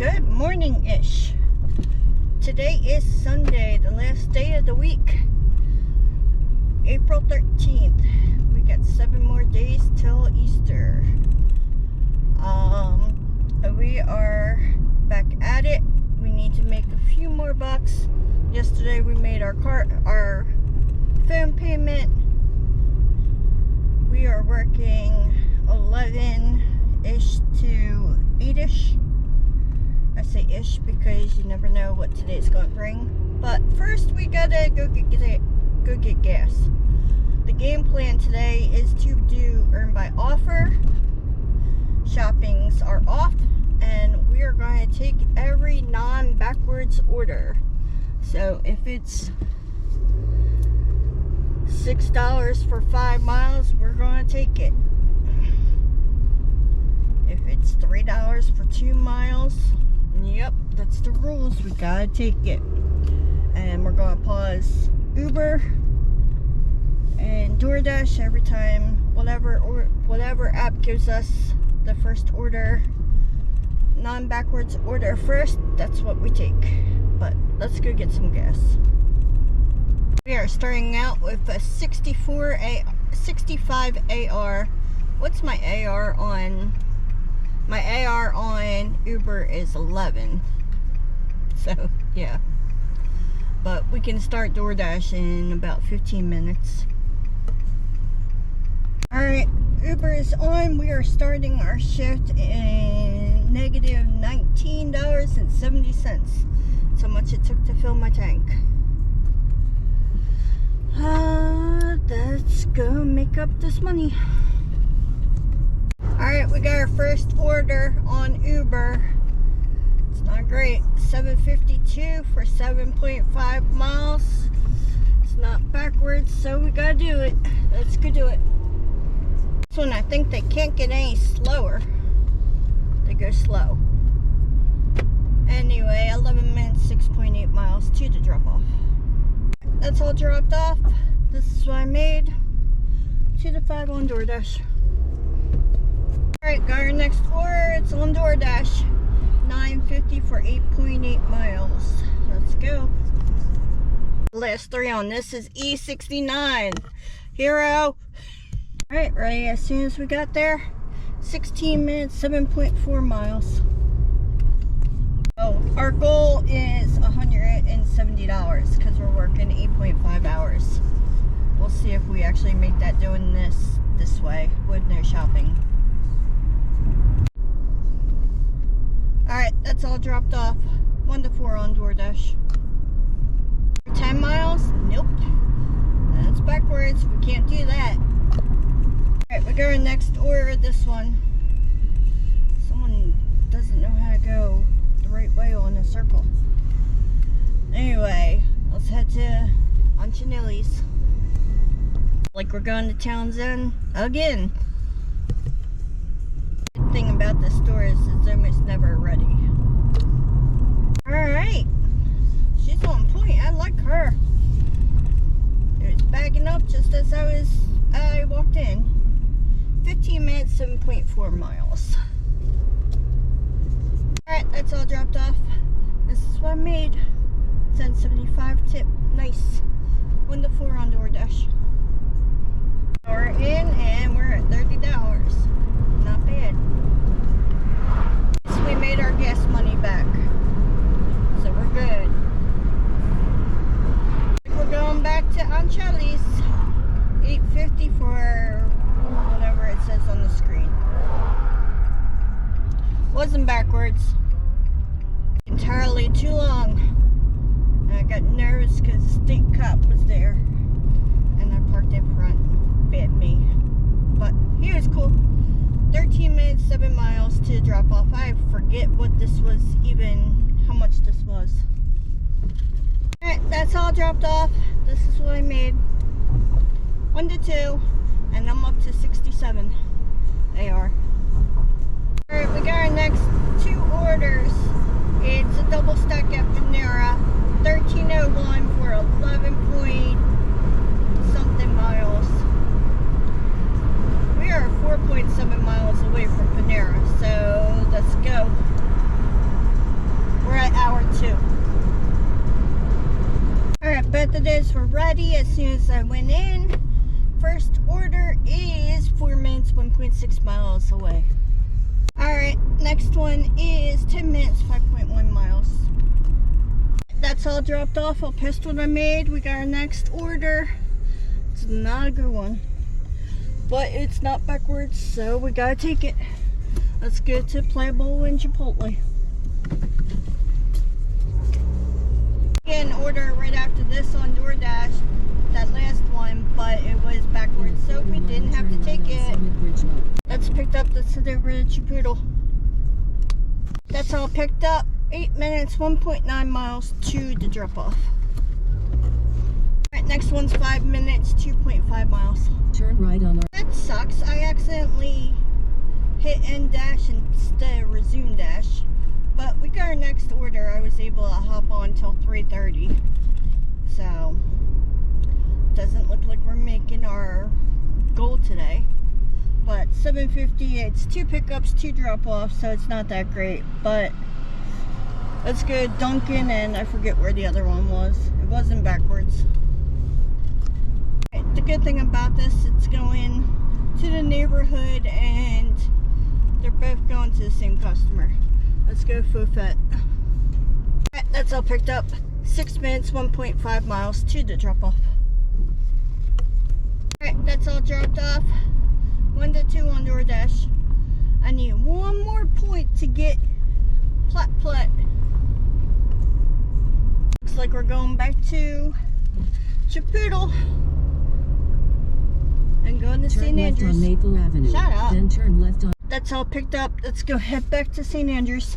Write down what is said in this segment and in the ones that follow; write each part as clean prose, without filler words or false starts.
Good morning-ish. Today is Sunday, the last day of the week, April 13th. We got 7 more days till Easter. We are back at it. We need to make a few more bucks. Yesterday we made our phone payment. We are working 11-ish to 8-ish. I say ish because you never know what today's going to bring. But first we gotta go get gas. The game plan today is to do earn by offer. Shoppings are off, and we are going to take every non-backwards order. So if it's $6 for 5 miles, we're going to take it. If it's $3 for 2 miles, yep, that's the rules. We gotta take it. And we're gonna pause Uber and DoorDash every time whatever app gives us the first order, non-backwards order first. That's what we take. But let's go get some gas. We are starting out with a 65 AR. What's my AR on? My AR on Uber is 11. So, yeah. But we can start DoorDash in about 15 minutes. Alright, Uber is on. We are starting our shift in negative $19.70. That's how much it took to fill my tank. Let's go make up this money. Alright, we got our first order on Uber. It's not great. $7.52 for 7.5 miles. It's not backwards, so we gotta do it. Let's go do it. This one, I think they can't get any slower. They go slow. Anyway, 11 minutes, 6.8 miles to the drop off. That's all dropped off. This is what I made. 2 to 5 on DoorDash. Alright, got our next order. It's on DoorDash. $9.50 for 8.8 miles. Let's go. Last 3 on this is E69. Hero. Alright, ready as soon as we got there. 16 minutes, 7.4 miles. Oh, our goal is $170 because we're working 8.5 hours. We'll see if we actually make that doing this way with no shopping. Alright, that's all dropped off. 1 to 4 on DoorDash. 10 miles? Nope. That's backwards. We can't do that. Alright, we got our next order. This one. Someone doesn't know how to go the right way on a circle. Anyway, let's head to Antonelli's. Like we're going to Townsend again. The thing about this store is it's almost never ready. Alright. She's on point. I like her. It was bagging up just as I walked in. 15 minutes, 7.4 miles. Alright, that's all dropped off. This is what I made. $10.75 tip. Nice. 1 to 4 on DoorDash. We're in and we're at $30. Not bad. So we made our gas money back. So we're good. We're going back to Ancelli's. $8.50 for whatever it says on the screen. Wasn't backwards. Entirely too long. And I got nervous because the state cop was there. And I parked in front. Bad me. But he was cool. 13 minutes, 7 miles to drop off. I forget what this was even, how much this was. Alright, that's all dropped off. This is what I made. 1 to 2. And I'm up to 67 AR. Alright, we got our next 2 orders. It's a double stack at Panera. 1301 for 11 point something miles. We are 4 4.7 miles away from Panera, so let's go. Both of those were ready as soon as I went in. First order is 4 minutes, 1.6 miles away. Alright, next one is 10 minutes, 5.1 miles. That's all dropped off. I'll post what I made. We got our next order. It's not a good one, but it's not backwards, so we gotta take it. Let's go to Playable and Chipotle. Get an order right after this on DoorDash, that last one, but it was backwards, so we didn't have to take it. That's picked up. That's the delivery Chipotle. That's all picked up. 8 minutes, 1.9 miles to the drop off. Alright, next one's 5 minutes, 2.5 miles. Turn right on. That sucks. I accidentally hit end dash instead of resume dash. But we got our next order. I was able to hop on until 3:30. So, doesn't look like we're making our goal today. But 7:50, it's 2 pickups, 2 drop-offs, so it's not that great. But let's go Dunkin', and I forget where the other one was. It wasn't backwards. The good thing about this, it's going to the neighborhood, and they're both going to the same customer. Let's go Fufet. Alright, that's all picked up. 6 minutes, 1.5 miles to the drop-off. Alright, that's all dropped off. 1 to 2 on DoorDash. I need one more point to get plat. Looks like we're going back to Chipotle and going to St. Andrews. On Maple Avenue. Shut up. Then turn left on. That's all picked up. Let's go head back to St. Andrews.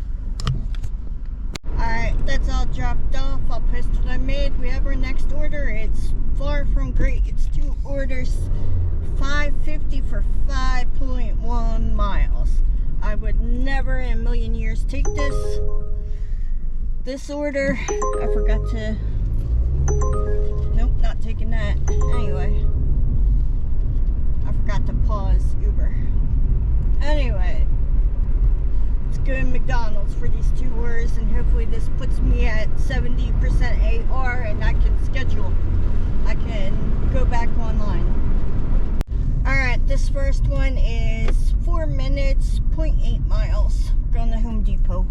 Alright, that's all dropped off. I'll post what I made. We have our next order. It's far from great. It's 2 orders, $5.50 for 5.1 miles. I would never in a million years take this order. I forgot to, nope, not taking that. Anyway, I forgot to pause Uber. Anyway, let's go to McDonald's for these 2 orders, and hopefully this puts me at 70% AR, and I can schedule. I can go back online. Alright, this first one is 4 minutes, 0.8 miles. We're going to Home Depot.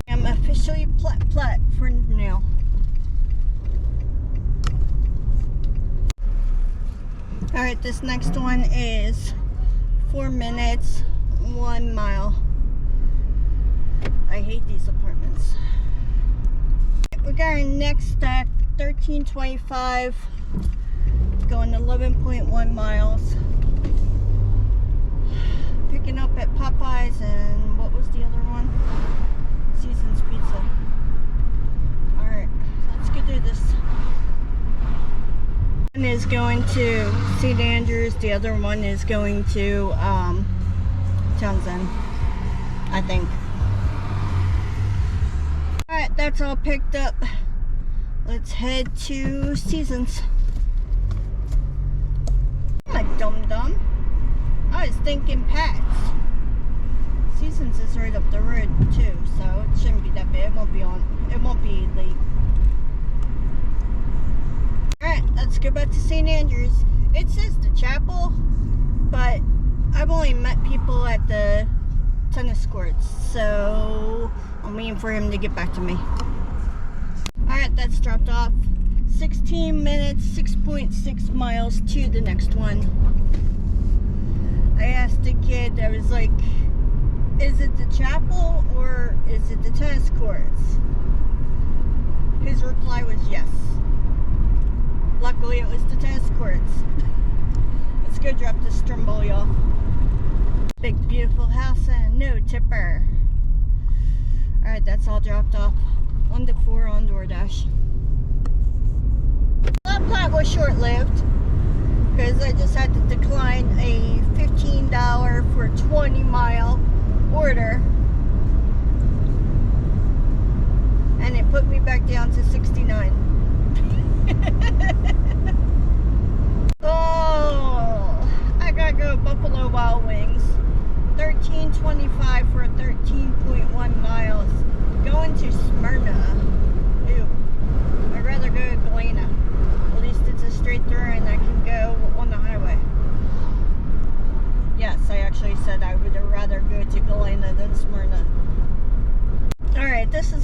I'm officially plat for now. Alright, this next one is 4 minutes, 1 mile. I hate these apartments. We got our next stack, 1325, going 11.1 miles. Picking up at Popeyes, and what was the other one? Season's Pizza. Alright, let's go do this. One is going to St. Andrews, the other one is going to Townsend, I think. Alright, that's all picked up. Let's head to Seasons. I'm a dum-dum. I was thinking Pat's. Seasons is right up the road too, so it shouldn't be that bad. It won't be late. Alright, let's go back to St. Andrews. It says the chapel, but I've only met people at the tennis courts, so I'm waiting for him to get back to me. Alright, that's dropped off. 16 minutes, 6.6 miles to the next one. I asked the kid, I was like, is it the chapel or is it the tennis courts? His reply was yes. Luckily it was the tennis courts. Let's go drop this Stromboli off. Big beautiful house and no tipper. Alright, that's all dropped off. 1 to 4 on DoorDash. That plat was short-lived because I just had to decline a $15 for a 20-mile order, and it put me back down to 69. Oh, I gotta go Buffalo Wild Wings. 13.25 for 13.1 miles. Going to Smyrna. Ew. I'd rather go to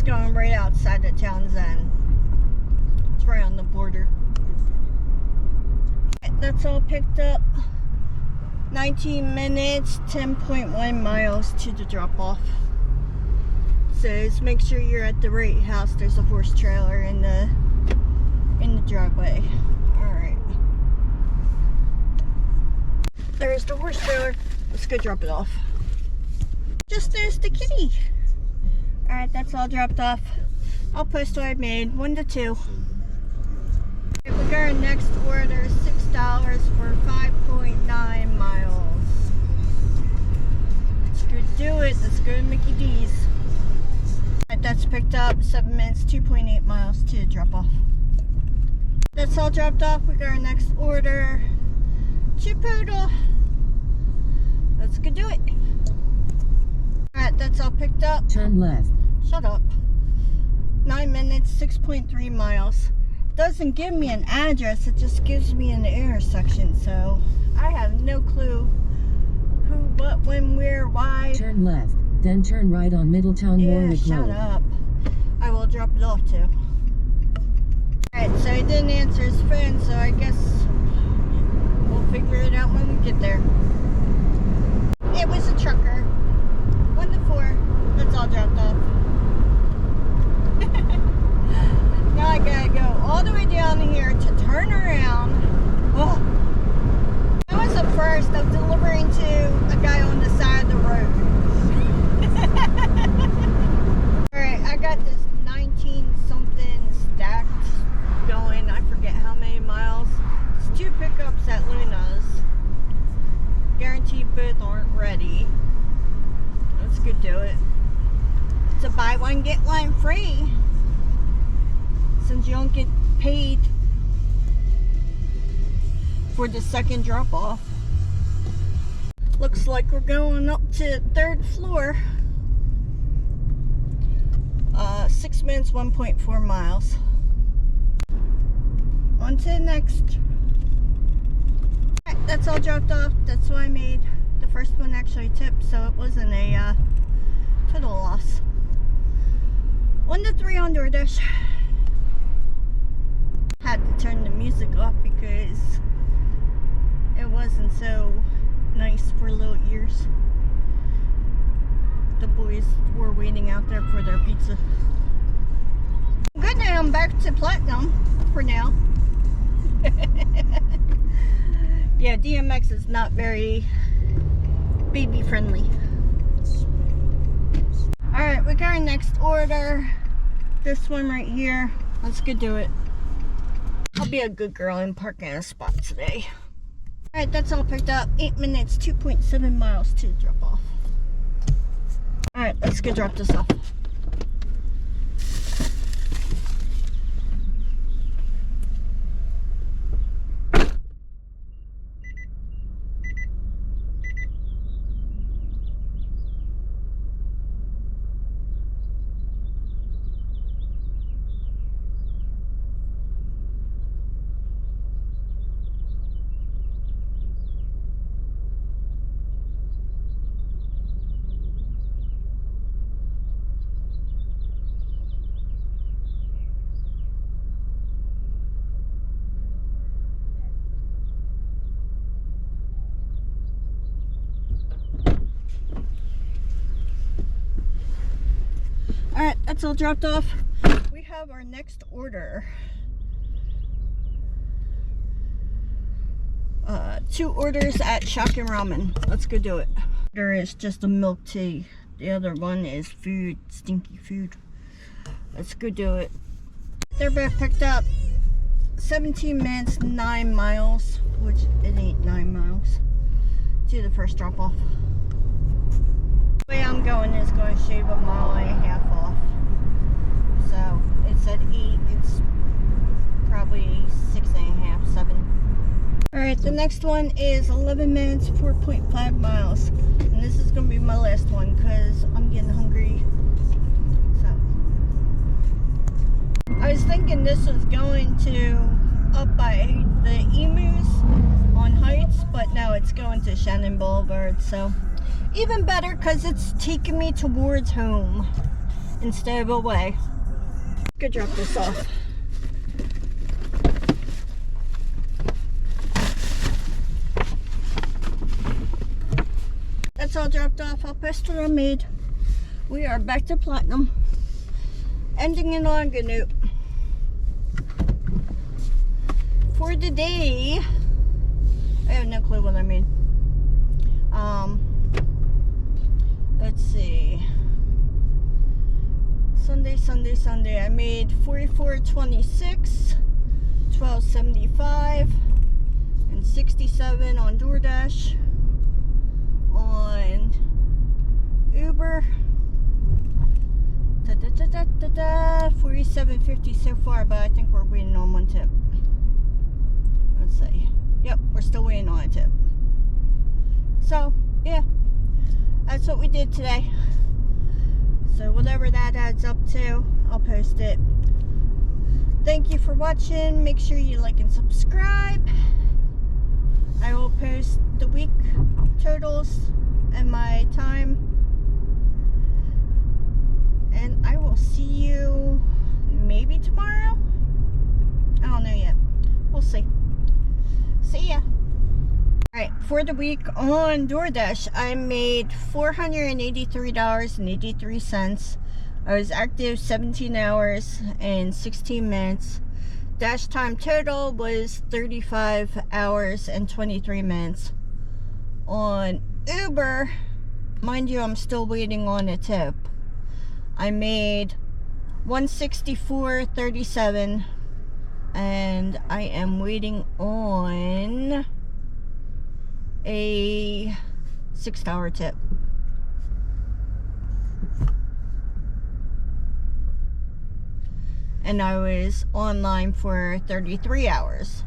going right outside of Townsend. It's right on the border. That's all picked up. 19 minutes, 10.1 miles to the drop off. Says make sure you're at the right house. There's a horse trailer in the driveway. Alright. There's the horse trailer. Let's go drop it off. Just there's the kitty. Alright, that's all dropped off. I'll post what I made. 1 to 2. We got our next order, $6 for 5.9 miles. Let's go do it. Let's go to Mickey D's. Alright, that's picked up. 7 minutes, 2.8 miles to drop off. That's all dropped off. We got our next order. Chipotle. Let's go do it. Alright, that's all picked up. Turn left. Shut up. 9 minutes, 6.3 miles. Doesn't give me an address, it just gives me an intersection, so I have no clue who, what, when, where, why. Turn left, then turn right on Middletown Warwick shut Road. up. I will drop it off too. Alright, so he didn't answer his phone, so I guess we'll figure it out when we get there. It was a trucker. 1 to 4. That's all dropped off. Now I gotta go all the way down here to turn around. Oh. That was the first of delivering to a guy on the side of the road. Alright, I got this 19 something stacked going. I forget how many miles. It's 2 pickups at Luna's. Guaranteed both aren't ready. Let's go do it. It's a buy one get one free. Since you don't get paid for the second drop off. Looks like we're going up to 3rd floor. 6 minutes, 1.4 miles. On to the next. Alright, that's all dropped off. That's what I made. The first one actually tipped, so it wasn't a total loss. 1 to 3 on DoorDash. Had to turn the music off because it wasn't so nice for little ears. The boys were waiting out there for their pizza. Good now, I'm back to platinum for now. Yeah, DMX is not very baby friendly. Alright, we got our next order. This one right here. Let's go do it. I'll be a good girl and park in a spot today. Alright, that's all picked up. 8 minutes, 2.7 miles to drop off. Alright, let's go drop this off. Alright, that's all dropped off. We have our next order. 2 orders at Shock and Ramen. Let's go do it. There is just a milk tea. The other one is food, stinky food. Let's go do it. They're both picked up. 17 minutes, 9 miles, which it ain't 9 miles, to the first drop off. The way I'm going is going to shave 1.5 miles off. So it said 8, it's probably 6.5, 7. Alright, the next one is 11 minutes, 4.5 miles. And this is going to be my last one because I'm getting hungry. So I was thinking this was going to up by the Emus on Heights, but no, it's going to Shannon Boulevard. So even better because it's taking me towards home. instead of away. Go drop this off. That's all dropped off. I'll post what I made. We are back to platinum. Ending it on a good note. For the day, I have no clue what I made. Let's see. Sunday. I made $44.26, $12.75, and $67 on DoorDash. On Uber, $47.50 so far, but I think we're waiting on one tip. Let's see. Yep, we're still waiting on a tip. So, yeah, that's what we did today. So whatever that adds up to, I'll post it. Thank you for watching. Make sure you like and subscribe. I will post the week totals and my time. And I will see you maybe tomorrow. I don't know yet. We'll see. See ya. Alright, for the week on DoorDash, I made $483.83. I was active 17 hours and 16 minutes. Dash time total was 35 hours and 23 minutes. On Uber, mind you, I'm still waiting on a tip. I made $164.37 and I am waiting on a $6 tip. And I was online for 33 hours.